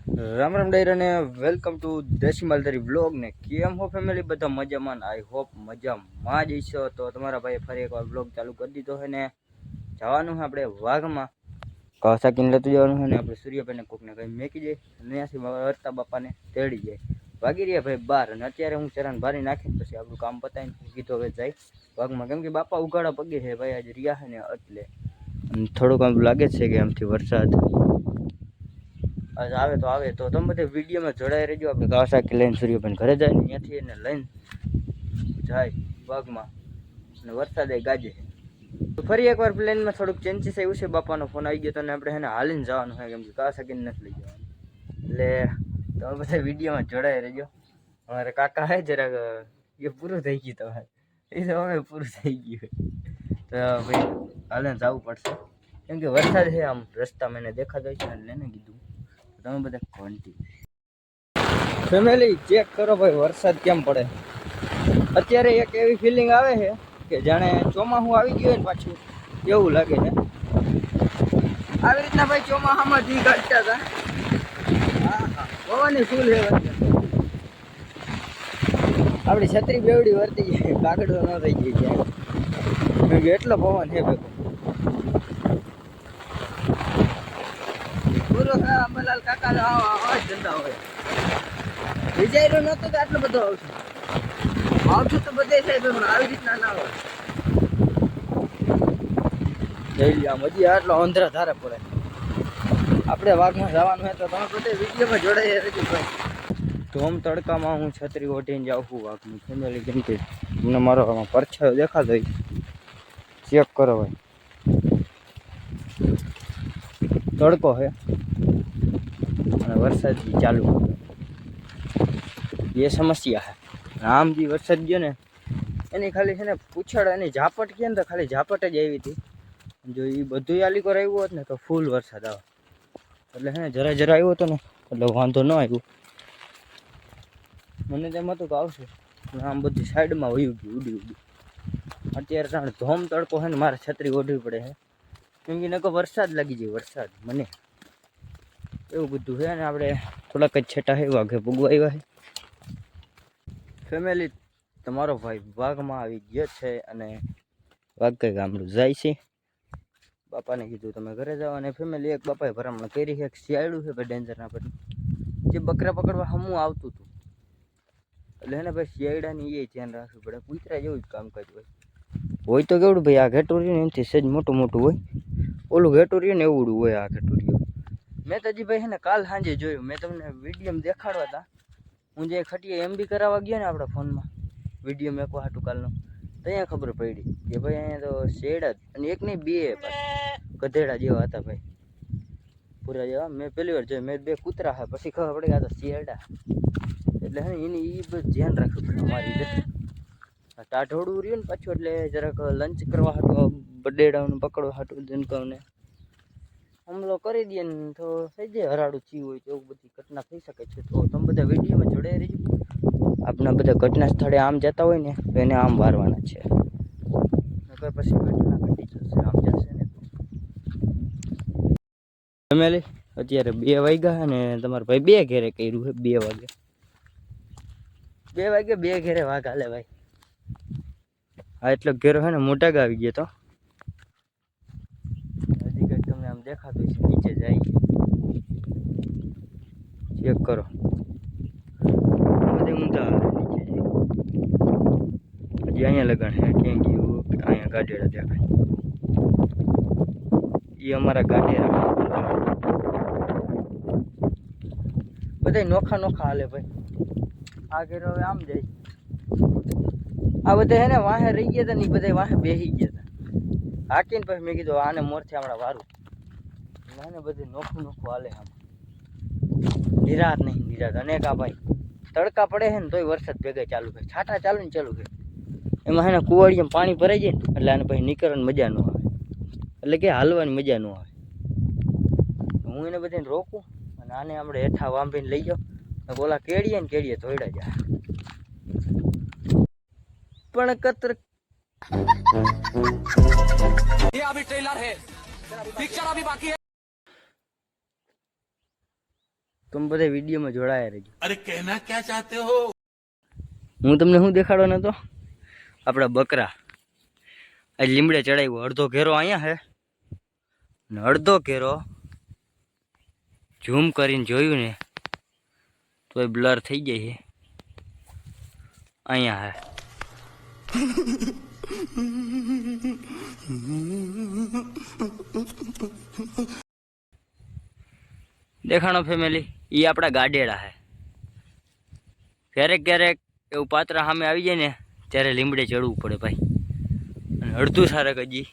રામ રામ ડાયરા ને welcome to દેશી માલધારી vlog ને કેમ હો ફેમિલી બધા મજામાં આઈ હોપ મજામાં જ હશો। તો તમારા ભાઈ ફરી એકવાર વ્લોગ ચાલુ કરી દીધો છે ને જવાનું છે આપણે વાઘમાં કાસાકીને લેતું જવાનું છે ને આપણે સૂર્યભાઈને કોકને કંઈ મેકી જાય ત્યાંથી વર્તા બાપાને તેડી જાય વાગી રહ્યા ભાઈ 12 અને અત્યારે હું ચરણ ભારી નાખીને પછી આપણું કામ પતાવીને કીધું હવે જાય વાઘમાં કેમ કે બાપા ઉગાડા પગે છે ભાઈ આજે રહ્યા છે ને એટલે થોડુંક આમ લાગે છે કે આમથી વરસાદ आज आवे तो तुम बधे वीडियो में जोड़ाई रहो। अपने कावासाकी लईने सूर्यभाई घरे जाए त्याथी एने लईने जाए वाघमां अने वरसादे गाजे। तो फरी एक बार प्लेन में थोड़ुंक चेंजीस आव्युं छे। बापानो फोन आई गयो तो आपणे हेने हालीने जवानुं छे केम के कावासाकीने नथी लई जवानुं એટલે તમે બધા વિડીયોમાં જોડાઈ રહેજો। અમારા કાકા હે જરાક એ પૂરું થઈ ગયું તમારે એ તો હવે પૂરું થઈ ગયું તો ભાઈ હાલીને જવું પડશે કેમ કે વરસાદ છે આમ રસ્તા મને દેખાતો હોય છે એટલે એને કીધું તમે બધા ક્વોન્ટિટી ફેમિલી ચેક કરો ભાઈ વરસાદ કેમ પડે। અત્યારે એક એવી ફિલિંગ આવે છે કે જાણે ચોમાસું આવી ગયું ને પાછું એવું લાગે છે। આવી રીતના ભાઈ ચોમાસામાં જી કાઢતા હતા પવનની ફૂલ છે આપણી છત્રી બેવડી વર્તી ગઈ કાગડો ન થઈ ગઈ ક્યાંક એટલો પવન છે ભેગો પૂરો અંબાલાલ કાકા આવા ધંધા હોય વિચાર્યું નતું તો આટલો બધો આવશે તો બધે સાહેબ આવી રીતના ના હોય જઈ આમ હજી આટલો અંધરા ધારે પડે આપણે વાઘમાં જવાનું હોય તો તમે બધે વિડીયોમાં જોડાઈ રહેજો ભાઈ। ધોમ તડકામાં હું છત્રી ઓઢીને જાઉં છું વાઘની ફેમિલી કેમ કે તમને મારો પરછાયો દેખાતો હોય ચેક કરો ભાઈ તડકો છે અને વરસાદ બી ચાલુ ये समस्या है। आम जी वरसाद गयो ने एनी खाली है ने पूछड़ एनी झापट के ने तो खाली झापट ज आई थी जो ये बधुं आली कर आव्यो होत ने तो फूल वरसाद आवे એટલે है जरा जरा आव्यो तो ने એટલે वांधो न आव्यो મને તેમ હતું કે આવશે આમ બધી સાઈડમાં વયું ગયું ઉડી ઉડી અત્યારે જાણે ધોમ તડકો છે ને મારે છત્રી ઓઢવી પડે છે કેમ કે નકો વરસાદ લાગી જાય વરસાદ મને એવું બધું છે ને આપણે થોડાક જ છેટા છે વાઘે ભૂગવા આવ્યા છે ફેમિલી તમારો ભાઈ વાઘમાં આવી ગયો છે અને વાઘ કઈ ગામડું જાય છે બાપાને કીધું તમે ઘરે જાઓ અને ફેમિલી એક બાપાએ ભરામણ કરી છે એક શિયાળું છે ભાઈ ડેન્જરના પર જે બકરા પકડવા હમું આવતું હતું એટલે હે ને ભાઈ શિયાળાની એ ધ્યાન રાખવું પડે કૂતરા જેવું જ કામકાજ હોય તો કેવડું ભાઈ આ ઘેટું રહ્યું ને એનાથી સહેજ મોટું મોટું હોય ઓલું ઘેટું રહ્યું ને એવડું હોય આ ઘેટું રહ્યું મેં તો હજી ભાઈ હે ને કાલ સાંજે જોયું મેં તમને વિડીયોમાં દેખાડવા હતા હું જે ખટીએ એમબી કરાવવા ગયો ને આપણા ફોનમાં વિડીયો મેકવા હાટું કાલનો તો અહીંયા ખબર પડી કે ભાઈ અહીંયા તો શેડ જ અને એક નહીં બે ગધેડા જેવા હતા ભાઈ પૂરા જેવા મેં પહેલી વાર જોયું મેં બે કૂતરા હા પછી ખબર પડી કે આ તો શેરડા એટલે હે એની એ બધું ધ્યાન રાખવું પડે અમારી રીતે ટાઢોળું રહ્યું ને પાછું એટલે જરાક લંચ કરવા હાટું બડેડાઓને પકડવા હાટું જનકાઓને હુમલો કરી દે ને તો થઈ જાય હરાડું થયું હોય તો એવું બધી ઘટના થઈ શકે છે તો તમે બધા વિડીયોમાં જોડાઈ રહીજો આપણા બધા ઘટના સ્થળે આમ જતા હોય ને તો એને આમ વારવાના છે નકર પછી ઘટના ઘટી જશે આમ જશે ને ફેમિલી અત્યારે 2 વાગ્યા અને તમારા ભાઈ 2 ઘેરે કર્યું છે 2 વાગે 2 ઘેરે વાઘ હાલે ભાઈ આ એટલો ઘેરો છે ને મોટા આવી ગયો તો હજી કંઈક તમને આમ દેખાતું છે નીચે જાય ચેક કરો બધે ઊંધા આવે નીચે જાય હજી અહીંયા લગાણ છે ક્યાં ગયું અહીંયા ગાડેડા દેખાય એ અમારા ગાડેરા બધા નોખા નોખા હાલે ભાઈ આ ઘેરો હવે આમ જાય આ બધા હે ને વાહે રહી ગયા હતા ને બધા વાહે બેસી ગયા હતા હાકીને પછી મેં કીધું આને મોરથી હમણાં વારું ને બધું નોખું નોખું હાલે આમ નિરાત નહીં નિરાત અનેક આ ભાઈ તડકા પડે છે ને તોય વરસાદ ભેગા ચાલુ થાય છાંટા ચાલુ ને ચાલુ થાય એમાં હે ને કુવાડીમાં પાણી ભરાઈ જાય એટલે આને પછી નીકળવાની મજા ન આવે એટલે કે હાલવાની મજા ન આવે હું એને બધાને રોકું અને આને આપણે હેઠા વાંભીને લઈ જાઉં ઓલા કેળીએ ને કેળીએ ધોઈડા જાય પણ કત્ર ये अभी ट्रेलर है पिक्चर अभी बाकी है। તમે બધા વિડીયોમાં જોડાયા રહેજો. अरे कहना क्या चाहते हो? હું તમને શું દેખાડવાનો હતો? આપણા બકરા આજ લીમડે ચડાવ્યો. અડધો ઘેરો અહીંયા હે ને અડધો ઘેરો ઝૂમ કરીને જોયું ને તો એ બ્લર થઈ જાય છે. અહીંયા હે દેખાણો ફેમિલી, એ આપણા ગાડેડા હે. ક્યારેક ક્યારેક એવું પાત્ર સામે આવી જાય ને ત્યારે લીમડે ચડવું પડે ભાઈ. અને અડધું સારક હજી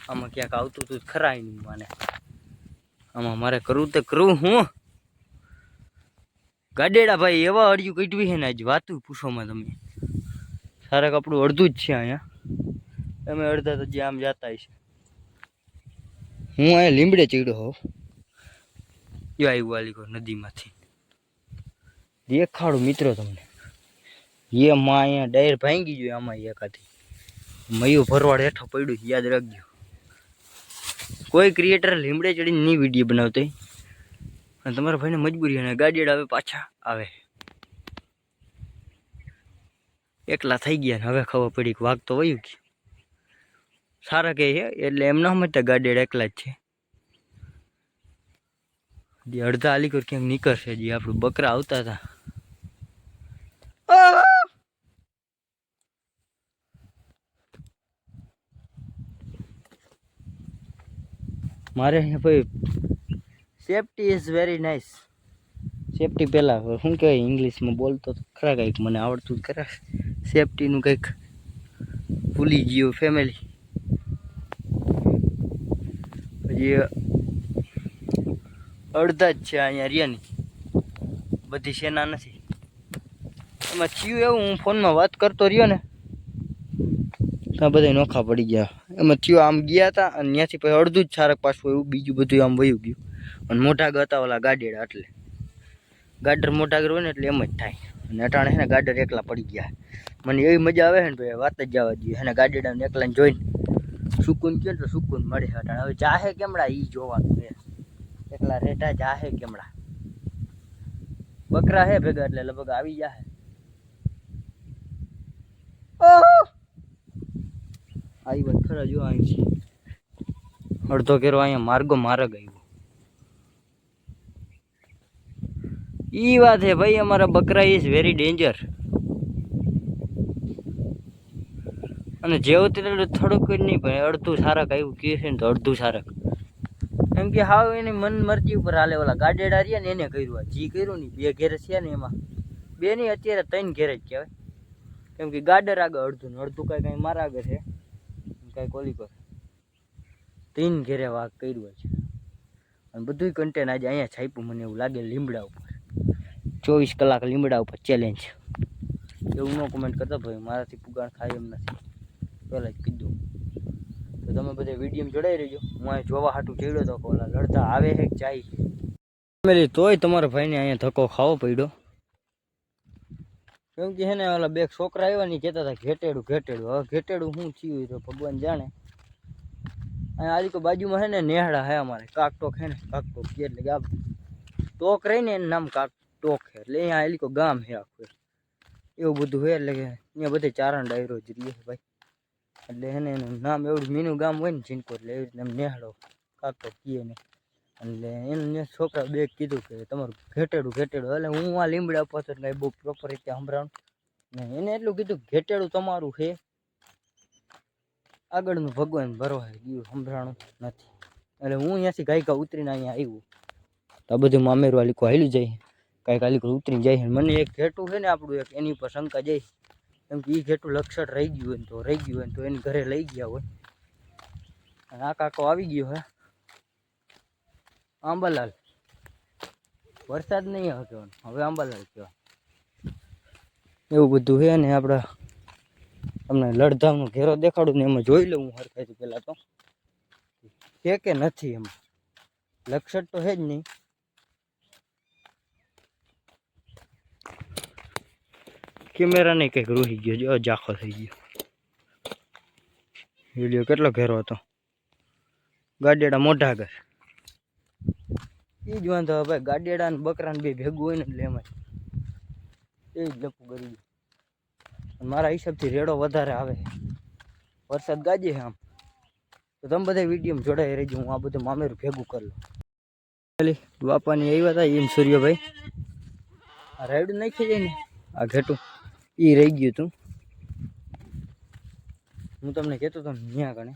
આમાં ક્યાંક આવતું હતું ખરા નહીં મને. આમાં મારે કરવું તો કરવું હું. ગાડેડા ભાઈ એવા અડ્યું કટવી છે ને આજ વાતું પૂછોમાં તમે. સારક આપણું અડધું જ છે અહીંયા. તમે અડધા તો જે આમ જતા હશે. હું અહીંયા લીમડે ચડ્યો હોઉં. જો આવ્યું વાલીકો નદીમાંથી દેખાડું મિત્રો તમને. એમાં અહીંયા ડાયર ભાંગી ગયો. આમાં એકાથી મયું ભરવાડ હેઠો પડ્યું, યાદ રાખજો. કોઈ ક્રિએટર લીમડે ચડીને નહીં વિડીયો બનાવતો અને તમારા ભાઈને મજબૂરી અને ગાડીડા હવે પાછા આવે. એકલા થઈ ગયા ને હવે ખબર પડી કે વાઘ તો વયું ગયું. સારા કહે છે એટલે એમ ના સમજતા ગાડીડા એકલા જ છે. જે અડધા આલીકોર ક્યાંક નીકળશે. જે આપણું બકરા આવતા હતા. મારે અહીંયા ભાઈ safety is very nice. Safety પહેલાં શું કહેવાય ઇંગ્લિશમાં બોલતો તો ખરા કંઈક મને આવડતું જ ખરા. સેફટીનું કંઈક ભૂલી ગયું ફેમિલી. હજી અડધા જ છે અહીંયા રિયાની, બધી સેના નથી. એમાં થયું એવું, હું ફોનમાં વાત કરતો રહ્યો ને ત્યાં બધા નોખા પડી ગયા. એમાં થયું આમ ગયા હતા અને ત્યાંથી પછી અડધું જ સારક પાછું એવું, બીજું બધું આમ વયું ગયું. અને મોટા હતા ઓલા ગાડેડા, એટલે ગાડર મોટા હોય ને એટલે એમ જ થાય. અને અટાણે છે ને ગાડર એકલા પડી ગયા. મને એવી મજા આવે છે ને ભાઈ વાત જ જવા દઈએ. એને ગાડેડાને એકલાને જોઈને સુકૂન કહે તો સુકૂન મળે. અટાણે હવે જાહે કેમડા એ જોવાનું છે. એકલા રેટા જાહે કેમડા. બકરા હે ભેગા એટલે લગભગ આવી જાહે. આવી વાત ખરા. જો અહીં છે અડધો કેરો અહીંયા માર્ગ આવ્યો. ઈ વાત હે ભાઈ, અમારા બકરા ઇઝ વેરી ડેન્જર. અને જેવું તેટલું થોડુંક જ નહીં ભાઈ, અડધું સારક આવ્યું કહે છે ને તો અડધું સારક. એમ કે હાવ એની મન મરજી ઉપર હાલે. ઓલા ગાડેડા રહ્યા ને એને કર્યું, જી કર્યું ને 2 ઘેર છે ને એમાં 2 નહીં અત્યારે 3 ઘેર જ કહેવાય. કેમ કે ગાડર આગળ અડધું ને અડધું કાંઈ મારા આગળ છે, કાંઈ કોલી પર 3 ઘેરે વાઘ કર્યું છે. અને બધું કન્ટેન્ટ આજે અહીંયા છાપ્યું મને એવું લાગે. લીમડા ઉપર 24 કલાક લીમડા ઉપર ચેલેન્જ. એવું ન કોમેન્ટ કરતા ભાઈ, મારાથી પુગાણ ખાય એમ નથી, પહેલાં જ કીધું. તો તમે બધા વિડીયો જોડાઈ રહેજો. હું અહીં જોવા હાટું ચડ્યો તો ઓલા લડતા આવે છે કે જાય ફેમિલી. તોય તમારા ભાઈને અહીંયા ધક્કો ખાવો પડ્યો. કેમ કે હે ને ઓલા 2 છોકરા આવ્યા ને કહેતા હતા ઘેટેડું ઘેટેડું. હવે ઘેટેડું શું થયું તો ભગવાન જાણે. અહીંયા આજી બાજુમાં છે ને નેહડા હે અમારે. કાકટોક હે ને, કાકટોક એટલે કે આ ટોક રહી ને એનું નામ કાકટોક છે. એટલે અહીંયા આલીકો ગામ છે આખું. એવું બધું છે એટલે કે અહીંયા બધે ચારણ ડાયરો જ રહીએ ભાઈ. એટલે એને એનું નામ એવું મીનું ગામ હોય ને જીનકોર, એટલે એવી રીતે નેહડો કાકટોક કહીએ ને. એટલે એને છોકરા 2 કીધું કે તમારું ઘેટેડું ઘેટેડું. એટલે હું આ લીમડા ઉપર તો કાંઈ બહુ પ્રોપર રીતે સંભળાવું ને. એને એટલું કીધું ઘેટેડું તમારું છે, આગળનું ભગવાન ભરવા ગયું સંભળાણું નથી. એટલે હું અહીંયાથી ગાયકા ઉતરીને અહીંયા આવ્યું. તો આ બધું મામેરું આલીકો હાલી જાય, કાંઈક આલીકો ઉતરીને જાય. મને એક ઘેટું છે ને આપણું એક, એની ઉપર શંકા જાય. કેમ કે એ ઘેટું લક્ષટ રહી ગયું હોય ને તો રહી ગયું હોય ને તો એની ઘરે લઈ ગયા હોય. અને આ કાકો આવી ગયો હે આંબાલાલ. વરસાદ નહીં હતો હવે આંબાલાલ કહેવાય. એવું બધું છે ને. આપણે તમને લડધામનો ઘેરો દેખાડું ને એમાં જોઈ લઉં હું હરખાઈથી. પહેલાં તો છે કે નથી એમાં લક્ષટ તો છે જ નહીં. કેમેરા નહીં કંઈક રોહી ગયો, જો ઝાખો થઈ ગયો. વિડીયો કેટલો ઘેરો હતો. ગાડેડા મોઢા આગળ એ જ વાંધો ભાઈ, ગાડીડા ને બકરા ને બે ભેગું હોય ને એટલે એમાં એ જ લપું કરી દે. મારા હિસાબથી રેડો વધારે આવે, વરસાદ ગાજે છે આમ. તો તમે બધા વિડીયોમાં જોડાઈ રહેજો, હું આ બધું મામેરું ભેગું કરી લઉં. બાપાની આવ્યા હતા એમ સૂર્યભાઈ, આ રાયડું નાખી જાય ને આ ઘેટું એ રહી ગયું હતું. હું તમને કહેતો હતો ત્યાં ગણે,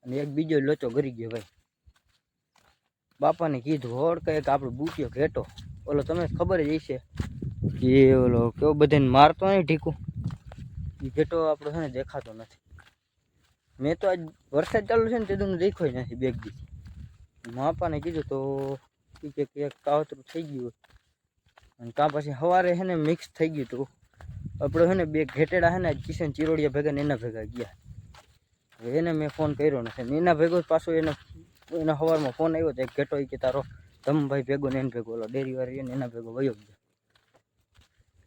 અને એક બીજો લોચો કરી ગયો ભાઈ. બાપાને કીધું હોડ કંઈક આપણો બૂટ્યો ઘેટો ઓલો તમે ખબર જ હશે કે ઓલો કેવો બધાને મારતો નહીં ઢીકું, એ ઘેટો આપણો છે ને દેખાતો નથી. મેં તો આજ વરસાદ ચાલુ છે ને તેનું દેખાય નથી બેગ દી. બાપાને કીધું તો કે એક કાવતરું થઈ ગયું અને કાં પછી સવારે છે ને મિક્સ થઈ ગયું હતું. આપણે છે ને બે ઘેટેડા છે ને કિશન ચિરોડિયા ભેગા ને એના ભેગા ગયા. હવે એને મેં ફોન કર્યો નથી, એના ભેગો પાછો એના સવારમાં ફોન આવ્યો તો એક ઘેટો કે તારો ધમભાઈ ભેગો ને એને ભેગો ઓલો ડેરીવાળી ને એના ભેગો વયો ગયો.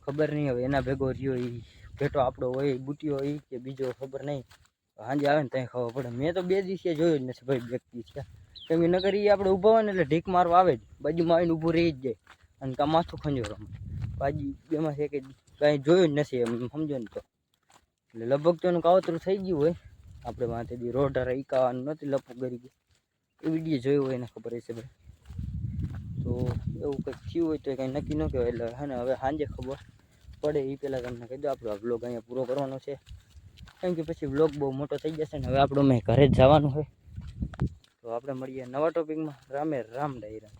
ખબર નહીં હવે એના ભેગો રહ્યો એ ઘેટો આપણો હોય બુટીઓ એ કે બીજો ખબર નહીં. સાંજે આવે ને ત્યાં ખબર પડે. મેં તો 2 દિવસે જોયું જ નથી ભાઈ, વ્યક્તિ છે કેમ કે નગર એ આપણે ઊભા હોય ને એટલે ઢીક મારવા આવે જ, બાજુમાં આવીને ઊભું રહી જ જાય અને કાં માથું ખંજોરો બાજુ બેમાં છે કે કાંઈ જોયું જ નથી એમ સમજો ને તો. એટલે લગભગ તો એનું કાવતરું થઈ ગયું હોય. આપણે વાંચેથી રોડ ઈકાવાનું નથી લપું કરી ગયું એ વિડીયો જોયો હોય એને ખબર હશે ભાઈ. તો એવું કંઈક થયું હોય તો કંઈ નક્કી ન કહેવાય. એટલે હે ને હવે સાંજે ખબર પડે એ પહેલાં તમને કહી દો આપણો આ વ્લોગ અહીંયા પૂરો કરવાનો છે, કેમ કે પછી વ્લોગ બહુ મોટો થઈ જશે ને હવે આપણું મેં ઘરે જ જવાનું હોય. તો આપણે મળીએ નવા ટોપિકમાં. રામે રામ ડાયરા.